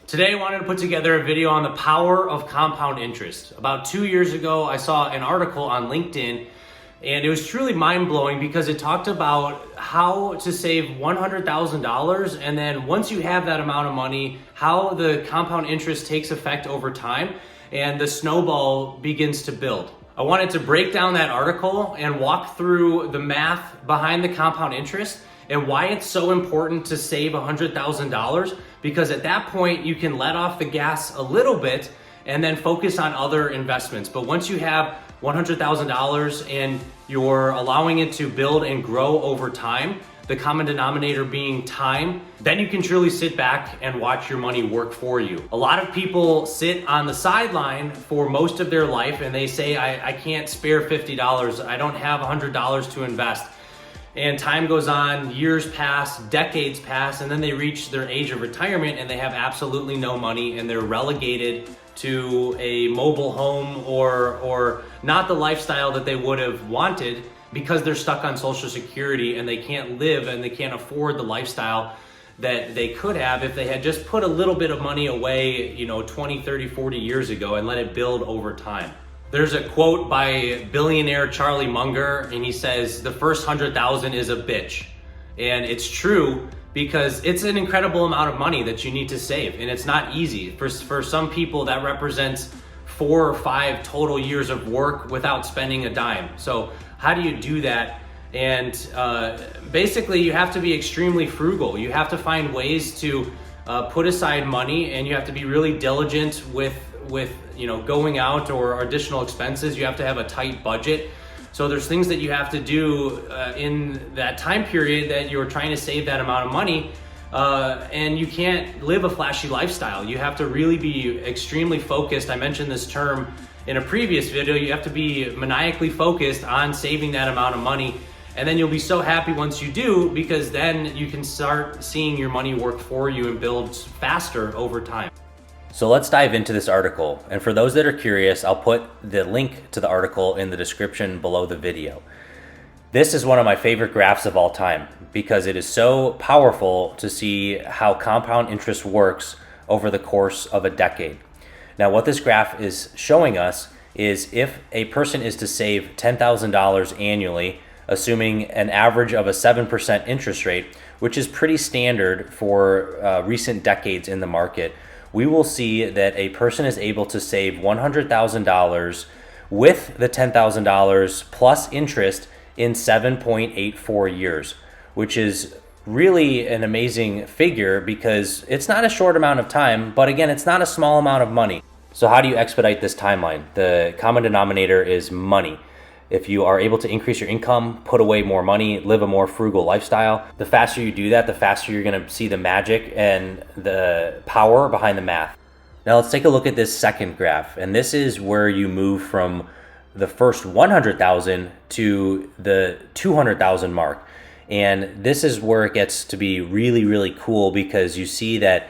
Today I wanted to put together a video on the power of compound interest. About 2 years ago, I saw an article on LinkedIn and it was truly mind-blowing because it talked about how to save $100,000 and then once you have that amount of money, how the compound interest takes effect over time and the snowball begins to build. I wanted to break down that article and walk through the math behind the compound interest and why it's so important to save $100,000, because at that point you can let off the gas a little bit and then focus on other investments. But once you have $100,000 and you're allowing it to build and grow over time, the common denominator being time, then you can truly sit back and watch your money work for you. A lot of people sit on the sideline for most of their life and they say, I can't spare $50, I don't have $100 to invest. And time goes on, years pass, decades pass, and then they reach their age of retirement and they have absolutely no money and they're relegated to a mobile home or not the lifestyle that they would have wanted because they're stuck on Social Security and they can't live and they can't afford the lifestyle that they could have if they had just put a little bit of money away, 20, 30, 40 years ago and let it build over time. There's a quote by billionaire Charlie Munger, and he says, the first 100,000 is a bitch. And it's true because it's an incredible amount of money that you need to save, and it's not easy. For some people, that represents 4 or 5 total years of work without spending a dime. So how do you do that? And basically, you have to be extremely frugal. You have to find ways to put aside money, and you have to be really diligent with going out or additional expenses. You have to have a tight budget. So there's things that you have to do in that time period that you're trying to save that amount of money, and you can't live a flashy lifestyle. You have to really be extremely focused. I mentioned this term in a previous video. You have to be maniacally focused on saving that amount of money, and then you'll be so happy once you do, because then you can start seeing your money work for you and build faster over time. So let's dive into this article. And for those that are curious, I'll put the link to the article in the description below the video. This is one of my favorite graphs of all time because it is so powerful to see how compound interest works over the course of a decade. Now, what this graph is showing us is if a person is to save $10,000 annually, assuming an average of a 7% interest rate, which is pretty standard for recent decades in the market, we will see that a person is able to save $100,000 with the $10,000 plus interest in 7.84 years, which is really an amazing figure because it's not a short amount of time, but again, it's not a small amount of money. So how do you expedite this timeline? The common denominator is money. If you are able to increase your income, put away more money, live a more frugal lifestyle, the faster you do that, the faster you're going to see the magic and the power behind the math. Now let's take a look at this second graph. And this is where you move from the first 100,000 to the 200,000 mark. And this is where it gets to be really, really cool because you see that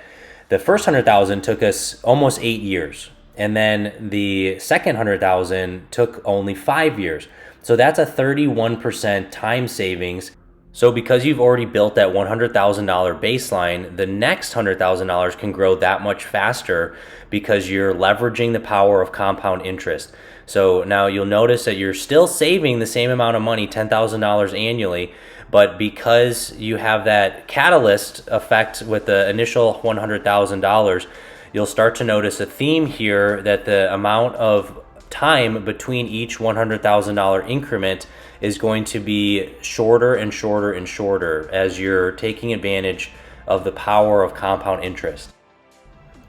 the first 100,000 took us almost 8 years. And then the second 100,000 took only 5 years. So that's a 31% time savings. So because you've already built that $100,000 baseline, the next $100,000 can grow that much faster because you're leveraging the power of compound interest. So now you'll notice that you're still saving the same amount of money, $10,000 annually, but because you have that catalyst effect with the initial $100,000, you'll start to notice a theme here that the amount of time between each $100,000 increment is going to be shorter and shorter and shorter as you're taking advantage of the power of compound interest.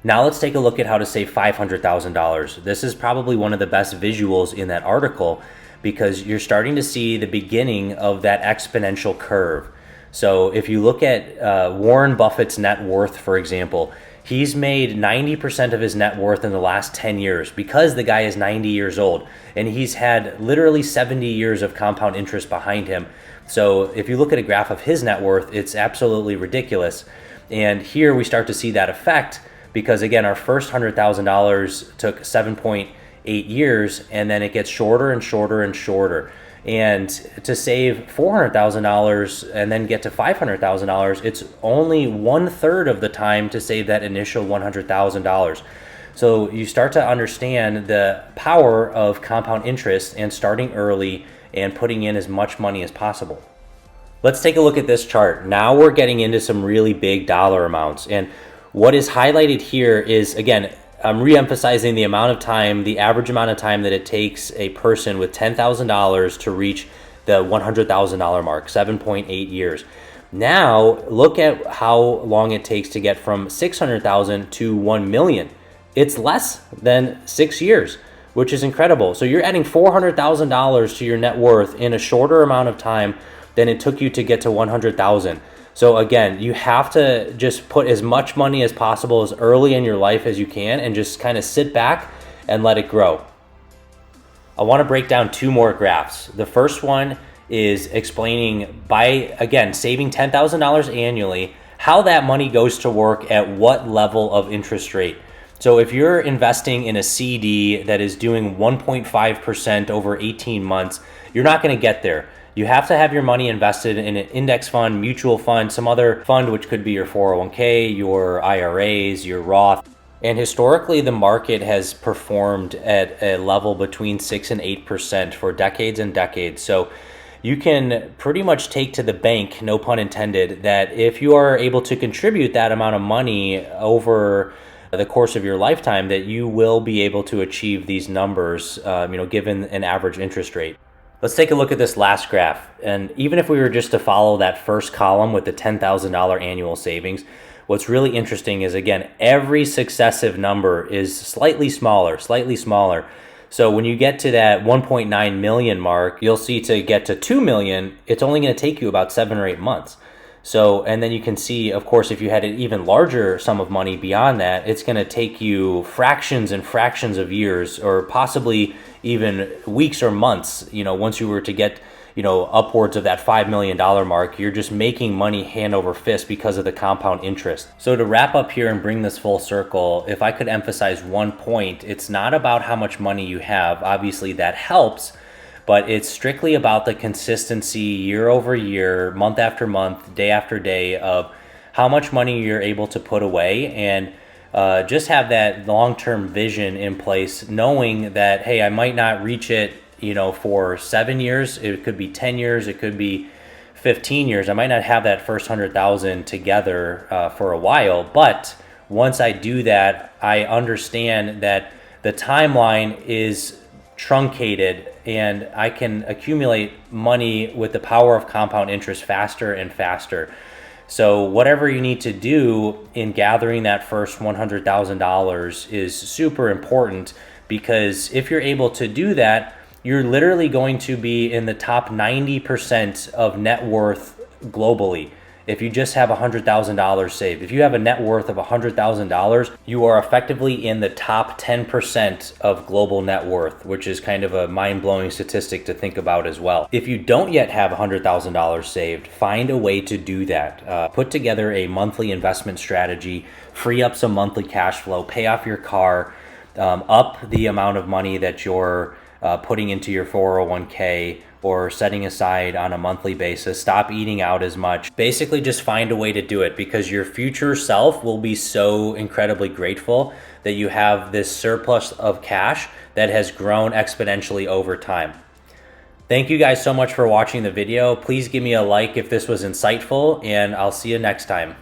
Now let's take a look at how to save $500,000. This is probably one of the best visuals in that article because you're starting to see the beginning of that exponential curve. So if you look at Warren Buffett's net worth, for example, he's made 90% of his net worth in the last 10 years because the guy is 90 years old and he's had literally 70 years of compound interest behind him. So if you look at a graph of his net worth, it's absolutely ridiculous. And here we start to see that effect because again, our first $100,000 took 7.8 years and then it gets shorter and shorter and shorter. And to save $400,000 and then get to $500,000, it's only 1/3 of the time to save that initial $100,000. So you start to understand the power of compound interest and starting early and putting in as much money as possible. Let's take a look at this chart. Now we're getting into some really big dollar amounts. And what is highlighted here is, again, I'm re-emphasizing the amount of time, the average amount of time that it takes a person with $10,000 to reach the $100,000 mark, 7.8 years. Now look at how long it takes to get from 600,000 to 1 million. It's less than 6 years, which is incredible. So you're adding $400,000 to your net worth in a shorter amount of time than it took you to get to 100,000. So again, you have to just put as much money as possible as early in your life as you can and just kind of sit back and let it grow. I want to break down 2 more graphs. The first one is explaining by, again, saving $10,000 annually, how that money goes to work at what level of interest rate. So if you're investing in a CD that is doing 1.5% over 18 months, you're not going to get there. You have to have your money invested in an index fund, mutual fund, some other fund, which could be your 401k, your IRAs, your Roth. And historically, the market has performed at a level between 6 and 8% for decades and decades. So you can pretty much take to the bank, no pun intended, that if you are able to contribute that amount of money over the course of your lifetime, that you will be able to achieve these numbers, given an average interest rate. Let's take a look at this last graph. And even if we were just to follow that first column with the $10,000 annual savings, what's really interesting is, again, every successive number is slightly smaller. So when you get to that 1.9 million mark, you'll see to get to 2 million, it's only going to take you about 7 or 8 months. So, and then you can see, of course, if you had an even larger sum of money beyond that, it's going to take you fractions and fractions of years, or possibly even weeks or months. Once you were to get, upwards of that $5 million mark, you're just making money hand over fist because of the compound interest. So to wrap up here and bring this full circle, if I could emphasize one point, it's not about how much money you have. Obviously that helps, but it's strictly about the consistency year over year, month after month, day after day of how much money you're able to put away, and just have that long-term vision in place, knowing that, hey, I might not reach it, for 7 years. It could be 10 years. It could be 15 years. I might not have that first 100,000 together for a while, but once I do that, I understand that the timeline is truncated and I can accumulate money with the power of compound interest faster and faster. So whatever you need to do in gathering that first $100,000 is super important, because if you're able to do that, you're literally going to be in the top 90% of net worth globally. If you just have $100,000 saved, if you have a net worth of $100,000, you are effectively in the top 10% of global net worth, which is kind of a mind-blowing statistic to think about as well. If you don't yet have $100,000 saved, find a way to do that. Put together a monthly investment strategy, free up some monthly cash flow, pay off your car, up the amount of money that you're putting into your 401k or setting aside on a monthly basis. Stop eating out as much. Basically just find a way to do it, because your future self will be so incredibly grateful that you have this surplus of cash that has grown exponentially over time. Thank you guys so much for watching the video. Please give me a like if this was insightful, and I'll see you next time.